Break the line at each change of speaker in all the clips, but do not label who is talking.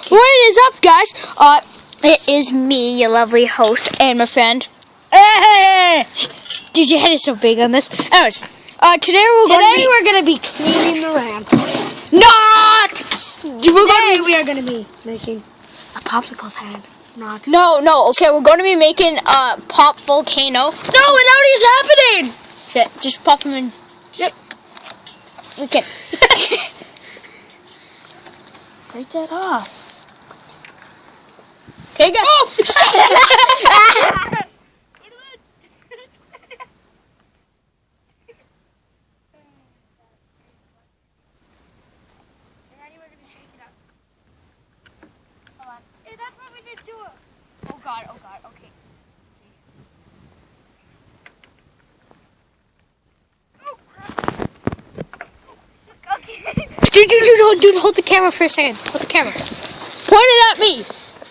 What is up, guys? It is me, your lovely host, and my friend.
Hey!
Dude, your head is so big on this. Anyways, today we're gonna be
cleaning the ramp.
not.
We are gonna be making a popsicle's head. Not.
No. Okay, we're gonna be making pop volcano.
No, it already is happening.
Shit, just pop them in.
Yep.
We can.
Take that off.
Okay, go. Oh! Oh God, okay. Dude, hold the camera for a second. Hold the camera. Point it at me.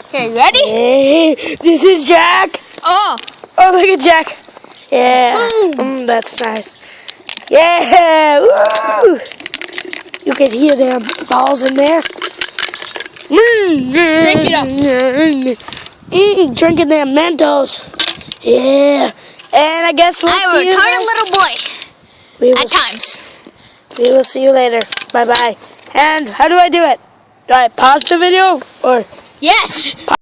Okay, you ready?
Hey, this is Jack.
Oh,
look at Jack. Yeah, that's nice. Yeah, woo! You can hear them balls in there.
Drink it up.
Drinking them Mentos. Yeah, and I guess we'll
I'm
see
a
you
retarded
guys.
little boy. At times.
We will see you later. Bye-bye. And how do I do it? Do I pause the video or?
Yes.